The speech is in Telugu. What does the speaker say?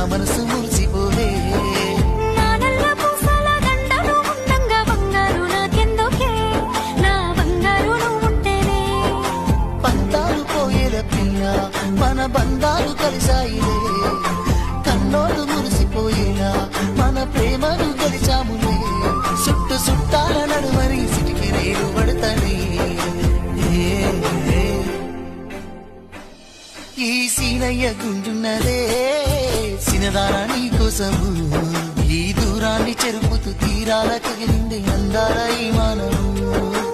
మనసు మురిసిపోలే. పంతాలు పోయేల పిల్ల మన బంధాలు కలిసాయిలే. కన్నోడు మురిసిపోయేలా మన ప్రేమను కలిసాములే. చుట్టు చుట్టాల నడుమని సిటికి రేలు పడతానే. ఈ సీనయ్య గుంజున్నదే సినదారా నీ కోసము. ఈ దూరాన్ని చెరుపుతూ తీరాల కగిలింది అందాల ఈ మానవు.